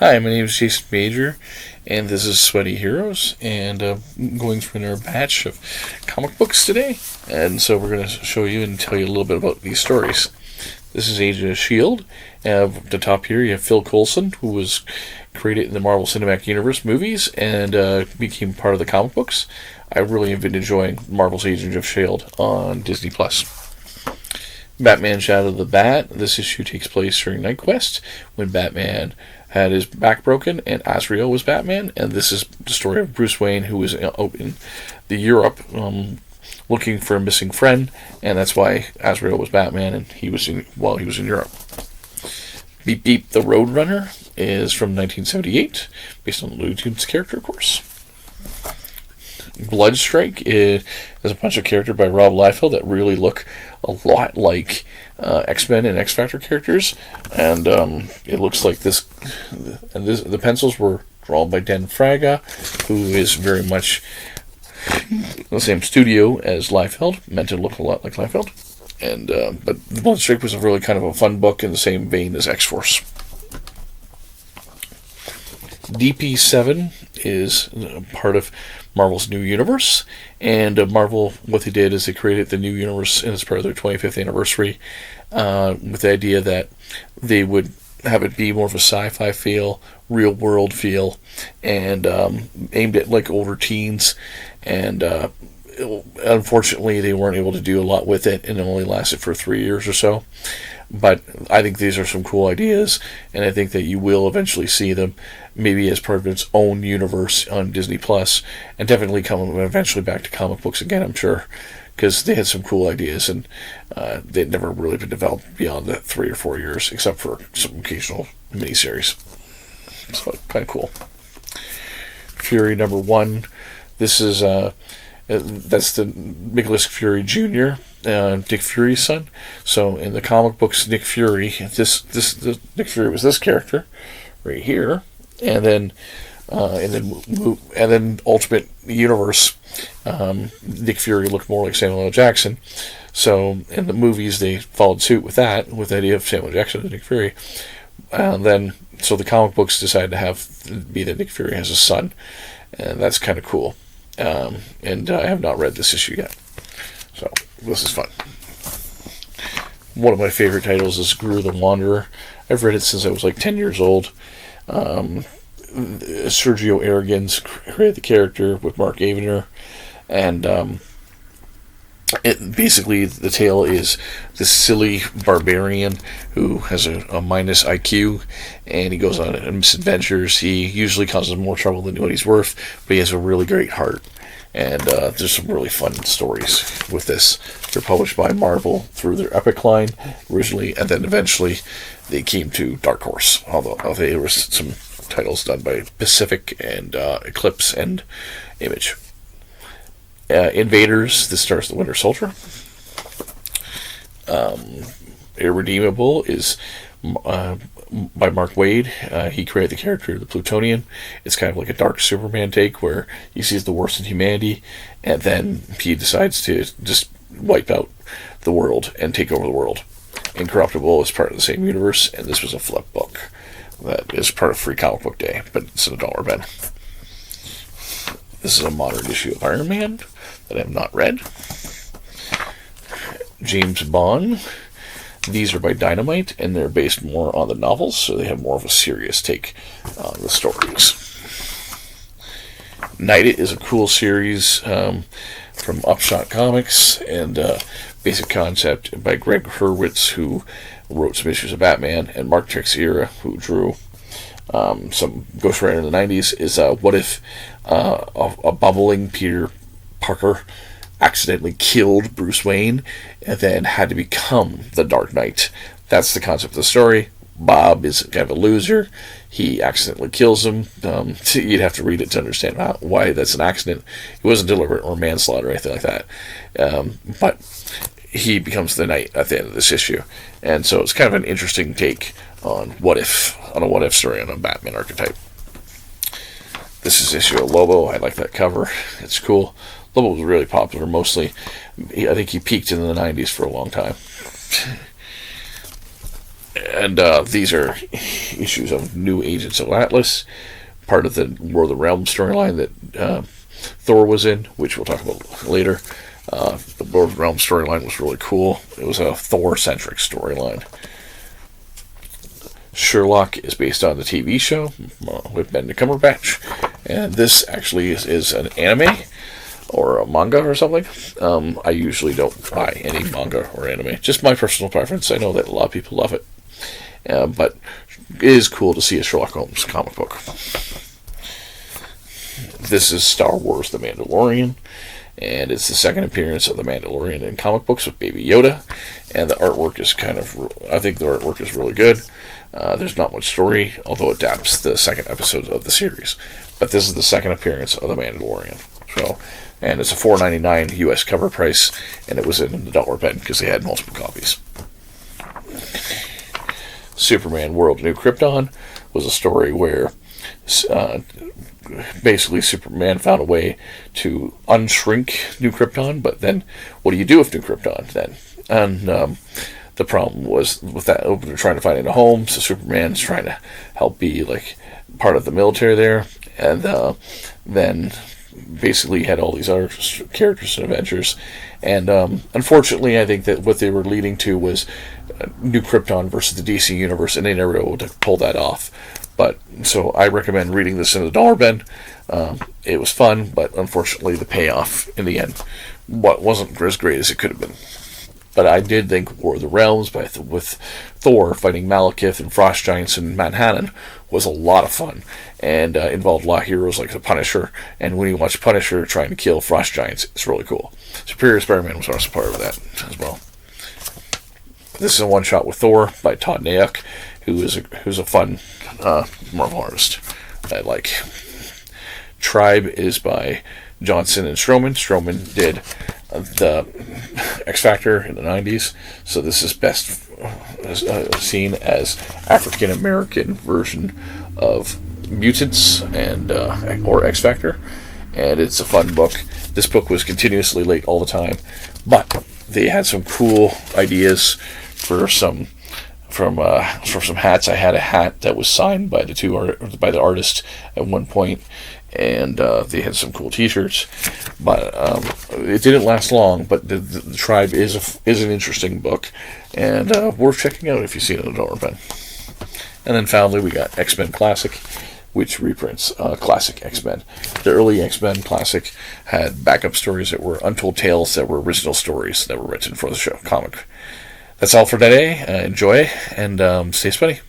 Hi, my name is Jason Major, and this is Sweaty Heroes, and going through another batch of comic books today. And so we're going to show you and tell you a little bit about these stories. This is Agent of S.H.I.E.L.D. At the top here, you have Phil Coulson, who was created in the Marvel Cinematic Universe movies and became part of the comic books. I really have been enjoying Marvel's Agent of S.H.I.E.L.D. on Disney+. Batman Shadow of the Bat. This issue takes place during Night Quest, when Batman had his back broken and Azrael was Batman, and this is the story of Bruce Wayne, who was out in the Europe looking for a missing friend, and that's why Azrael was Batman, and he was in Europe. Beep Beep the Roadrunner is from 1978, based on the Looney Tunes character, of course. Bloodstrike is a bunch of characters by Rob Liefeld that really look a lot like X-Men and X-Factor characters, and it looks like this. And the pencils were drawn by Dan Fraga, who is very much the same studio as Liefeld, meant to look a lot like Liefeld. And but Bloodstrike was a really kind of a fun book in the same vein as X-Force. DP7 is part of Marvel's new universe, and Marvel, what they did is they created the new universe as part of their 25th anniversary, with the idea that they would have it be more of a sci-fi feel, real world feel, and aimed at like older teens, and unfortunately they weren't able to do a lot with it, and it only lasted for 3 years or so. But I think these are some cool ideas, and I think that you will eventually see them maybe as part of its own universe on Disney+, and definitely come eventually back to comic books again, I'm sure, because they had some cool ideas, and they'd never really been developed beyond the 3 or 4 years, except for some occasional miniseries. So, kind of cool. Fury #1. This is that's the Nicholas Fury Jr., Nick Fury's son. So in the comic books, Nick Fury, Nick Fury was this character right here, and then Ultimate Universe, Nick Fury looked more like Samuel L. Jackson. So in the movies, they followed suit with that, with the idea of Samuel Jackson and Nick Fury. And then so the comic books decided to be that Nick Fury has a son, and that's kind of cool. And I have not read this issue yet, so this is fun. One of my favorite titles is Groo the Wanderer. I've read it since I was like 10 years old. Sergio Aragonés created the character with Mark Avener, and basically the tale is this silly barbarian who has a minus IQ, and he goes on misadventures. He usually causes more trouble than what he's worth, but he has a really great heart, and there's some really fun stories with this. They're published by Marvel through their Epic line originally, and then eventually they came to Dark Horse, although there was some titles done by Pacific and Eclipse and Image. Invaders, this stars the Winter Soldier. Irredeemable is by Mark Waid. He created the character, the Plutonian. It's kind of like a dark Superman take, where he sees the worst in humanity, and then he decides to just wipe out the world and take over the world. Incorruptible is part of the same universe, and this was a flip book that is part of Free Comic Book Day, but it's a $1 bin. This is a modern issue of Iron Man that I have not read. James Bond. These are by Dynamite, and they're based more on the novels, so they have more of a serious take on the stories. Knight It is a cool series from Upshot Comics, and basic concept by Greg Hurwitz, who wrote some issues of Batman, and Mark Texeira, who drew some Ghost Rider in the 90s, is what if a bubbling Peter Parker accidentally killed Bruce Wayne and then had to become the Dark Knight. That's the concept of the story. Bob is kind of a loser. He accidentally kills him. You'd have to read it to understand why that's an accident. It wasn't deliberate or manslaughter or anything like that. But he becomes the Knight at the end of this issue. And so it's kind of an interesting take on a what if story on a Batman archetype. This is issue of Lobo. I like that cover. It's cool. Lobo was really popular mostly. I think he peaked in the 90s for a long time. And these are issues of New Agents of Atlas, part of the War of the Realms storyline that Thor was in, which we'll talk about later. The War of the Realms storyline was really cool. It was a Thor-centric storyline. Sherlock is based on the TV show with Benedict Cumberbatch, and this actually is an anime or a manga or something. I usually don't buy any manga or anime. Just my personal preference. I know that a lot of people love it. But it is cool to see a Sherlock Holmes comic book. This is Star Wars The Mandalorian, and it's the second appearance of the Mandalorian in comic books with Baby Yoda, and the artwork is I think the artwork is really good. There's not much story, although it adapts the second episode of the series. But this is the second appearance of the Mandalorian. And it's a $4.99 US cover price, and it was in the dollar bin because they had multiple copies. Superman World New Krypton was a story where basically Superman found a way to unshrink New Krypton, but then what do you do with New Krypton then? And the problem was with that, they're trying to find a home, so Superman's trying to help be like part of the military there, and then basically had all these other characters and adventures, and unfortunately I think that what they were leading to was New Krypton versus the DC Universe, and they never were able to pull that off. But so I recommend reading this in the dollar bin. It was fun, but unfortunately the payoff in the end wasn't as great as it could have been. But I did think War of the Realms with Thor fighting Malekith and Frost Giants in Manhattan was a lot of fun, and involved a lot of heroes like the Punisher, and when you watch Punisher trying to kill Frost Giants, it's really cool. Superior Spider-Man was also part of that as well. This is a one-shot with Thor by Todd Nayuk, who's a fun Marvel artist that I like. Tribe is by Johnson and Strowman. Strowman did the X Factor in the 90s, so this is best seen as African American version of Mutants and or X Factor, and it's a fun book. This book was continuously late all the time, but they had some cool ideas for some hats. I had a hat that was signed by the artist at one point, and they had some cool T-shirts. But it didn't last long. But the Tribe is an interesting book, and worth checking out if you see it in the dollar bin. And then finally, we got X-Men Classic, which reprints classic X-Men. The early X-Men Classic had backup stories that were untold tales that were original stories that were written for the show comic. That's all for today. Enjoy, and stay spunny.